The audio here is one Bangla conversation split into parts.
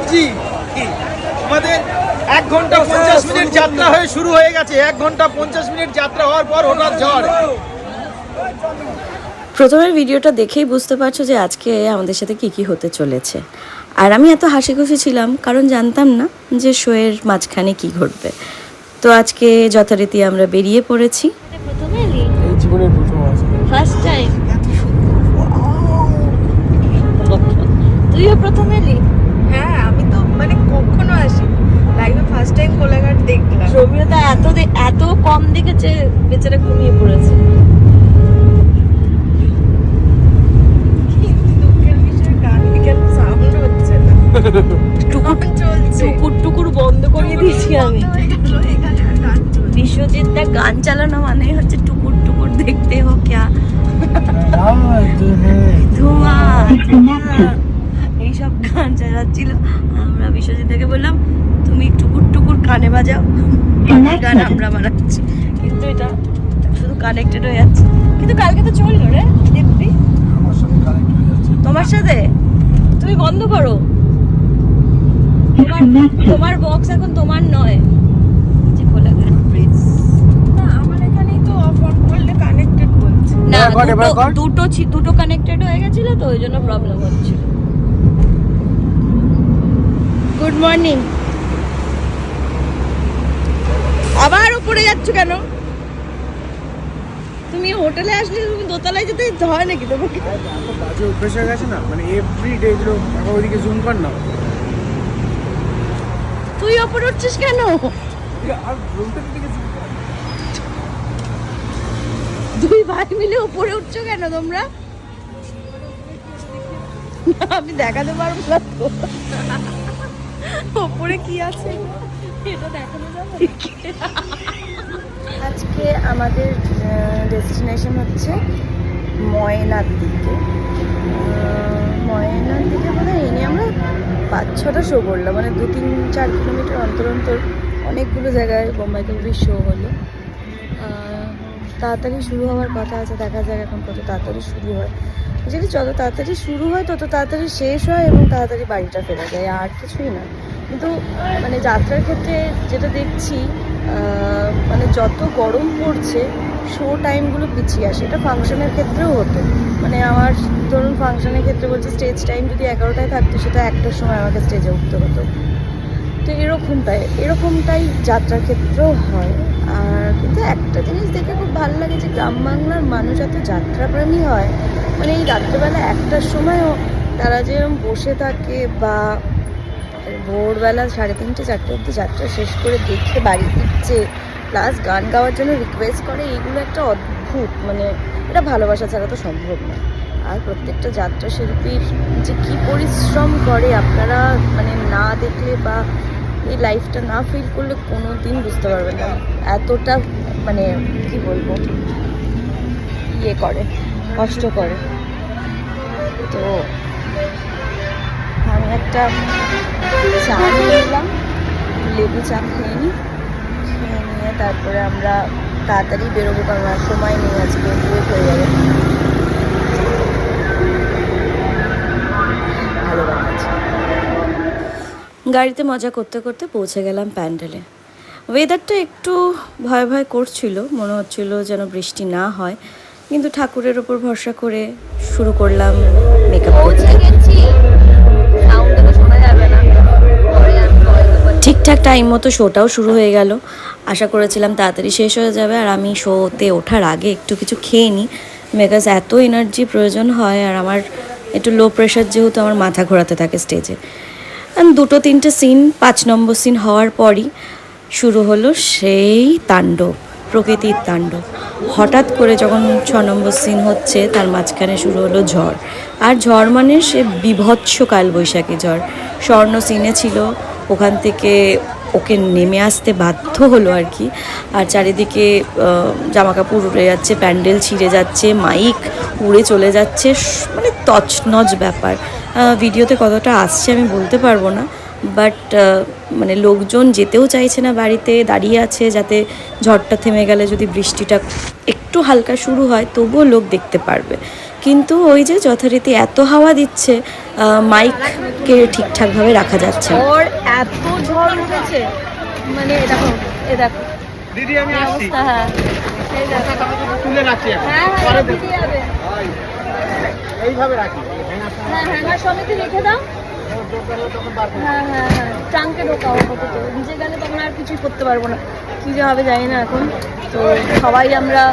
এনার্জি। আমাদের 1 ঘন্টা 50 মিনিট যাত্রা হয়ে শুরু হয়ে গেছে। 1 ঘন্টা 50 মিনিট যাত্রা হওয়ার পর হঠাৎ ঝড়। প্রথমের ভিডিওটা দেখেই বুঝতে পারছো যে আজকে আমাদের সাথে কি কি হতে চলেছে। আর আমি এত হাসি খুশি ছিলাম কারণ জানতাম না যে শোয়ের মাঝখানে কি ঘটবে। তো আজকে যথারীতি আমরা বেরিয়ে পড়েছি। এই জীবনের প্রথম ফার্স্ট টাইম। তুইও প্রথম এলি? হ্যাঁ, আমি তো মানে কখনো আসি লাইভে, ফার্স্ট টাইম কোলাঘাট দেখলাম। রবিও তো এত কম দেখেছে, বেচারা ঘুমিয়ে পড়েছে। কিন্তু দুঃখের বিষয় গান কেন সাউন্ড হচ্ছে না, টুকুর চলছে টুকুর বন্ধ করিয়ে দিয়েছি আমি। এখানে আর গান চলছে। বিশ্বজিৎ দা গান চালানো মানে হচ্ছে টুকুর টুকুর দেখতে হো ক্যা ধোঁয়া এইসব গান চালাচ্ছিল। আমরা বিশ্বজিৎ দাকে বললাম তুমি টুকুর টুকুর কানে বাজাও, গান আমরা বানাচ্ছি। কিন্তু এটা শুধু কানেক্টেড হয়ে যাচ্ছে। কিন্তু কালকে তো চললো রে দিব্যি। তোমার সাথে তুমি বন্ধ করো, তোমার বক্স এখন তোমার নয়। যে কোলাঘাট ব্রিজ না, আমার এখানেই তো অফ অন করলে কানেক্টেড বলছে। না, দুটো কানেক্টেড হয়ে গেছিল তো ওই জন্য প্রবলেম হচ্ছিল। Good morning. আবার উপরে যাচ্ছ কেন? তুমি হোটেলে আসলে তুমি দোতলায় যেতে হয় নাকি তোমাকে? বাজে অভ্যেস হয়ে গেছে না, মানে এভরিডে এগুলো এখন ওইদিকে জুম কর না। তুই উপরে উঠছিস কেন? আর বলতে দিকে জুম কর। দুই ভাই মিলে উপরে উঠছো কেন তোমরা? আমি দেখাতে পারবো না তো ওপরে কি আছে এটা দেখানো যাবে। আজকে আমাদের ডেস্টিনেশন হচ্ছে ময়নার দিকে। ময়নার দিকে মানে এই নিয়ে আমরা 5-6টা শো করলাম, মানে 2-3-4 কিলোমিটার অন্তর অন্তর অনেকগুলো জায়গায় বোম্বাই কবির শো হলো। তাড়াতাড়ি শুরু হওয়ার কথা আছে, দেখা যাক এখন কত তাড়াতাড়ি শুরু হয়। যদি যত তাড়াতাড়ি শুরু হয় তত তাড়াতাড়ি শেষ হয় এবং তাড়াতাড়ি বাড়িটা ফেরা যায়, আর কিছুই না। কিন্তু মানে যাত্রার ক্ষেত্রে যেটা দেখছি, মানে যত গরম পড়ছে শো টাইমগুলো পিছিয়ে আসে। এটা ফাংশনের ক্ষেত্রেও হতো, মানে আমার ধরুন ফাংশনের ক্ষেত্রে বলছে স্টেজ টাইম যদি 11টায় থাকতো সেটা 1টার সময় আমাকে স্টেজে উঠতে হতো। তো এরকমটাই যাত্রার ক্ষেত্রেও হয়। আর কিন্তু একটা জিনিস দেখে খুব ভালো লাগে যে গ্রাম বাংলার মানুষ এত যাত্রাপ্রেমী হয়। মানে এই রাত্রেবেলা 1টার সময়ও তারা যেরকম বসে থাকে বা ভোরবেলা 3:30-4টে অবধি যাত্রা শেষ করে দেখে বাড়ি ফিরছে, প্লাস গান গাওয়ার জন্য রিকোয়েস্ট করে, এইগুলো একটা অদ্ভুত, মানে এটা ভালোবাসা ছাড়া তো সম্ভব না। আর প্রত্যেকটা যাত্রা শিল্পীর যে কী পরিশ্রম করে আপনারা মানে না দেখলে বা এই লাইফটা না ফিল করলে কোনো দিন বুঝতে পারবেন না। এতটা মানে কি বলবো, ইয়ে করে, কষ্ট করে। তো আমি একটা চা নিয়ে নিলাম, লেবু চা খেয়ে নিয়ে তারপরে আমরা তাড়াতাড়ি বেরোবো, কারণ আর সময় নেই, আজকে লেট হয়ে যাবে। ভালো লাগছে। গাড়িতে মজা করতে করতে পৌঁছে গেলাম প্যান্ডেলে। ওয়েদারটা একটু ভয় ভয় করছিল, মনে হচ্ছিল যেন বৃষ্টি না হয়, কিন্তু ঠাকুরের ওপর ভরসা করে শুরু করলাম মেকআপ করতে। ঠিকঠাক টাইম মতো শোটাও শুরু হয়ে গেল। আশা করেছিলাম তাড়াতাড়ি শেষ হয়ে যাবে, আর আমি শোতে ওঠার আগে একটু কিছু খেয়ে নিই, বিকজ এত এনার্জি প্রয়োজন হয়। আর আমার একটু লো প্রেশার, যেহেতু আমার মাথা ঘোরাতে থাকে স্টেজে। 2-3টে সিন, 5 নম্বর সিন হওয়ার পরই শুরু হলো সেই তাণ্ডব, প্রকৃতির তাণ্ডব। হঠাৎ করে যখন 6 নম্বর সিন হচ্ছে তার মাঝখানে শুরু হলো ঝড়। আর ঝড় মানে সে বিভৎস কালবৈশাখী ঝড়। স্বর্ণ সিনে ছিল, ওখান থেকে ওকে নেমে আসতে বাধ্য হলো আর কি। আর চারিদিকে জামাকাপড় উড়ে যাচ্ছে, প্যান্ডেল ছিঁড়ে যাচ্ছে, মাইক উড়ে চলে যাচ্ছে, মানে তছনছ ব্যাপার। ভিডিওতে কতটা আসছে আমি বলতে পারবো না, বাট মানে লোকজন যেতেও চাইছে না, বাড়িতে দাঁড়িয়ে আছে যাতে ঝড়টা থেমে গেলে যদি বৃষ্টিটা একটু হালকা শুরু হয় তবুও লোক দেখতে পারবে। কিন্তু ওই যে যথারীতি এত হাওয়া দিচ্ছে, মাইককে ঠিকঠাকভাবে রাখা যাচ্ছে না। ঝড়, এত ঝড় উঠেছে, মানে দেখো দেখো দিদি আমি আসছি, অবস্থা। হ্যাঁ এই দেখো। তুলে রাখছি এখন। হ্যাঁ পরে হ্যাঁ দেখবো। দিয়ে যাবে। এইভাবে রাখি। হ্যাঁ হ্যাঙ্গার সমেত রেখে দাও। হ্যাঁ হ্যাঁ হ্যাঁ ট্রাঙ্কে ঢোকাও আপাতত, ভিজে গেলে তখন আর কিছুই করতে পারবো না, কী যে হবে জানি না এখন। তো সবাই আমরা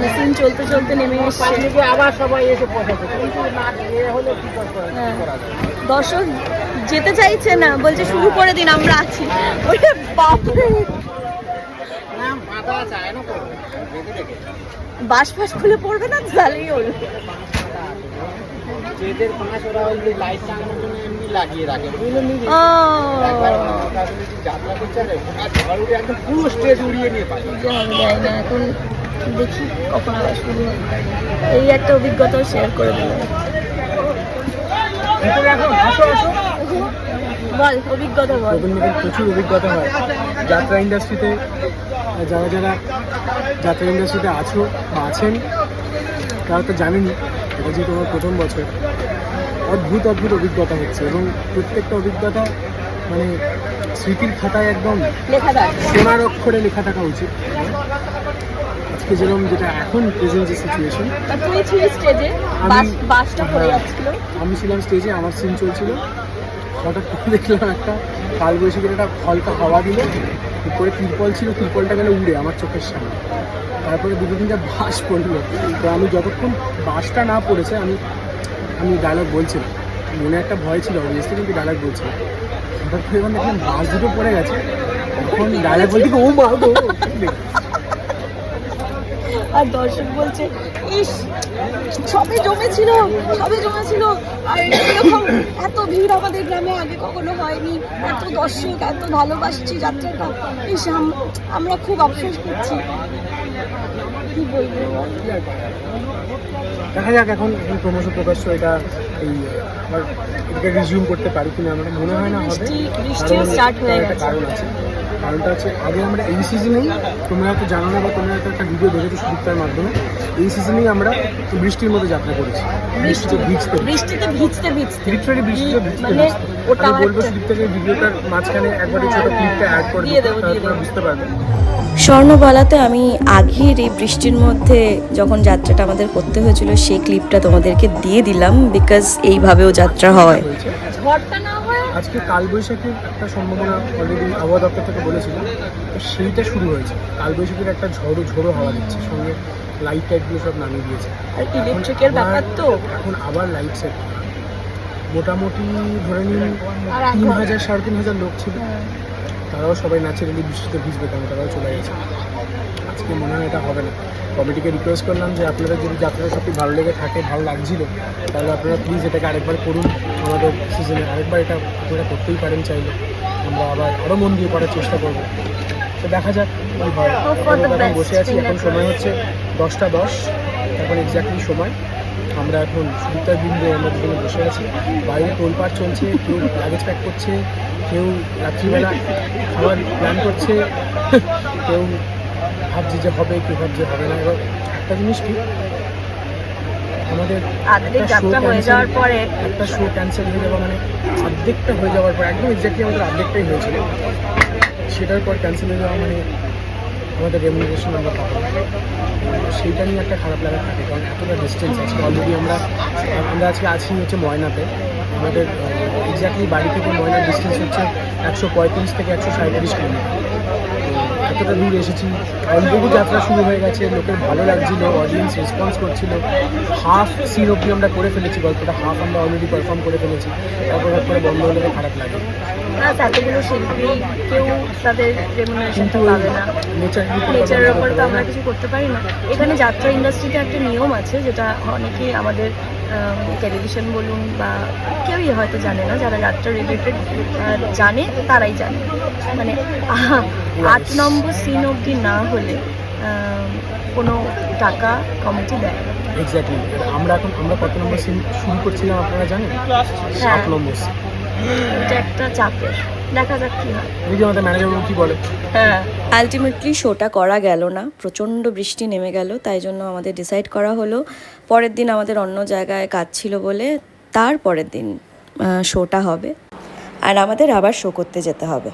মেশিন চলতে চলতে নেমে এসছে। আবার সবাই এসে পৌঁছেছে, কিন্তু না এ হলে কি হ্যাঁ দর্শক যেতে চাইছে না, বলছে শুরু করে দিন আমরা আছি। ওরে বাপরে, মাথা চায় না তো বাস ফাস খুলে পড়বে না তাহলেই হলো। যেদের পাঁচ ওরা ওই লাইট লাগানোর জন্য এমনি লাগিয়ে রাখে, বুঝলেন দিদি? ও একবার যাত্রা করছে আর ঝড় উঠে একদম পুরো স্টেজ উড়িয়ে নিয়ে পাই। যে হবে জানি না, এখন দেখি কখন আবার শুরু হয়। এই একটা অভিজ্ঞতাও শেয়ার করে দিলাম। বল অভিজ্ঞতা বল। নতুন নতুন প্রচুর অভিজ্ঞতা হয় যাত্রা ইন্ডাস্ট্রিতে। যারা যারা যাত্রা ইন্ডাস্ট্রিতে আছো বা আছেন তারা তো জানেনই, এটা যেহেতু আমার প্রথম বছর, অদ্ভুত অদ্ভুত অভিজ্ঞতা হচ্ছে এবং প্রত্যেকটা অভিজ্ঞতা মানে স্মৃতির খাতায় একদম লেখা থাক। সোনার অক্ষরে লেখা থাকা উচিত। আজকে যেরকম যেটা এখন প্রেজেন্ট যে সিচুয়েশন, তা তুই ছিলি স্টেজে, বাসটা পড়ে যাচ্ছিল। আমি ছিলাম স্টেজে, আমার সিন চলছিল, হঠাৎ করে দেখলাম একটা কালবৈশাখীর একটা হালকা হাওয়া দিল, উপরে তিরপল ছিল, তিরপলটা গেলে উড়ে আমার চোখের সামনে। তারপরে দুটো তিনটা বাস পড়লো। তো আমি যতক্ষণ বাসটা না পড়েছে আমি ডায়লগ বলছিলাম, মনে একটা ভয় ছিল অবভিয়াসলি, কিন্তু ডায়লগ বলছিলাম। হঠাৎ করে যখন দেখলাম বাস দুটো পড়ে গেছে, তখন ডায়লগ বলতে ও মা গো। আর দর্শক বলছে ইস সবে জমেছিল, সবে জমেছিল, আর এরকম এত ভিড় আমাদের গ্রামে আগে কখনো হয়নি, এত দর্শক, এত ভালোবাসছি যাত্রাটা, ইস আমরা খুব আফসোস করছি। কি বলবো বল? দেখা যাক এখন ক্রমশ প্রকাশ্য এটা এই আবার এটাকে রিজিউম করতে পারি কিনা, আমার মনে হয় না হবে। বৃষ্টিও স্টার্ট হয়ে একটা গেছে। কারণ আছে, কারণটা হচ্ছে আগে আমরা এই সিজনেই, তোমরা হয়তো জানো না বা তোমরা হয়তো একটা ভিডিও দেখেছো সুদীপ্তার মাধ্যমে, এই সিজনেই আমরা বৃষ্টির মধ্যে যাত্রা করেছি, বৃষ্টিতে ভিজতে বৃষ্টিতে ভিজতে ভিজতে লিটারালি বৃষ্টিতে ভিজতে মানে ভিজতে। ওটা আমি বলবো সুদীপ্তাকে ভিডিওটার মাঝখানে একবার এই ছোটো ক্লিপটা অ্যাড করে দিয়ে দিতে, দেবো, তাহলে দিয়ে তোমরা দেবো। বুঝতে পারবে। স্বর্ণবালাতে আমি আগের এই বৃষ্টির মধ্যে যখন যাত্রাটা আমাদের করতে হয়েছিল সেই ক্লিপটা তোমাদেরকে দিয়ে দিলাম, বিকজ এইভাবেও যাত্রা হয়। হয়েছে ঝড়টা না হয় আজকে কালবৈশাখীর একটা সম্ভাবনা অলরেডি আবহাওয়া দপ্তর থেকে বলেছিল, তো সেইটা শুরু হয়েছে। কালবৈশাখীর একটা ঝোড়ো হাওয়া দিচ্ছে, সঙ্গে লাইট টাইটগুলো সব নামিয়ে দিয়েছে। আর ইলেকট্রিকের ব্যাপার তো। এখন আবার লাইট সেট, মোটামুটি ধরে নিন আর এখন 3,000 3,500 লোক ছিল, তারাও সবাই ন্যাচারালি বৃষ্টিতে ভিজবে, কারণ তারাও চলে গেছে। আজকে মনে হয় এটা হবে না। কমিটিকে রিকোয়েস্ট করলাম যে আপনারা যদি যাত্রাটা সত্যি ভালো লেগে থাকে, ভালো লাগছিল, তাহলে আপনারা প্লিজ এটাকে আরেকবার করুন, আমাদের সিজনে আরেকবার এটা আপনারা করতেই পারেন চাইলে। আমরা আবার আরও মন দিয়ে করার চেষ্টা করবো। তো দেখা যাক কী হয়। Hope for the এখন best. বসে আছি, এখন সময় হচ্ছে 10:10, এখন এক্স্যাক্টলি সময়। আমরা এখন সুবিধার বিন্দু আমরা দুজনে বসে আছি, বাইরে তোলপাড় চলছে, কেউ লাগেজ প্যাক করছে, কেউ রাত্রিবেলা খাবার প্ল্যান করছে, কেউ ভাবছে যে হবে, কেউ ভাবছে হবে না। এবার একটা জিনিস কি, আমাদের আর্ধেক যাত্রা হয়ে যাওয়ার পরে একটা শো ক্যান্সেল হয়ে যাওয়া, মানে অর্ধেকটা হয়ে যাওয়ার পর, একদম এক্স্যাক্টলি আমাদের অর্ধেকটাই হয়েছিল, সেটার পর ক্যান্সেল হয়ে যাওয়া মানে আমাদের রেমুনারেশন আমরা পাবো না। সেইটা নিয়ে একটা খারাপ লাগা থাকে, কারণ এতটা ডিস্টেন্স আছে। অলরেডি আমরা আজকে আছি হচ্ছে ময়নাতে, আমাদের এক্স্যাক্টলি বাড়ি থেকে ময়নার ডিস্টেন্স হচ্ছে 135 থেকে 137 কিলোমিটার। এতটা দূর এসেছি, অলরেডি যাত্রা শুরু হয়ে গেছে, লোকের ভালো লাগছিল, অডিয়েন্স রেসপন্স করছিল, হাফ সিন অবধি আমরা করে ফেলেছি, গল্পটা হাফ আমরা অলরেডি পারফর্ম করে ফেলেছি, তারপর করে বন্ধ হলে খারাপ লাগে। প্লাস এতগুলো শিল্পী কেউ তাদের রেমুনারেশনটা পাবে না, নেচারের নেচারের ওপর তো আমরা কিছু করতে পারি না। এখানে যাত্রা ইন্ডাস্ট্রিতে একটা নিয়ম আছে, যেটা অনেকেই আমাদের টেলিভিশন বলুন বা কেউই হয়তো জানে না, যারা যাত্রা রিলেটেড জানে তারাই জানে, মানে 8 নম্বর সিন অবধি না হলে কোনো টাকা কমিটি দেয় না। এক্স্যাক্টলি। আমরা কত নম্বর সিন শুরু করছিলাম আপনারা জানেন? 7 নম্বর সিন। এটা একটা চাপের, দেখা যাক কি হয়। যদি আমাদের ম্যানেজার কি বলে। হ্যাঁ, আলটিমেটলি শোটা করা গেল না, প্রচণ্ড বৃষ্টি নেমে গেল, তাই জন্য আমাদের ডিসাইড করা হলো পরের দিন আমাদের অন্য জায়গায় কাজ ছিল বলে তার পরের দিন শোটা হবে আর আমাদের আবার শো করতে যেতে হবে।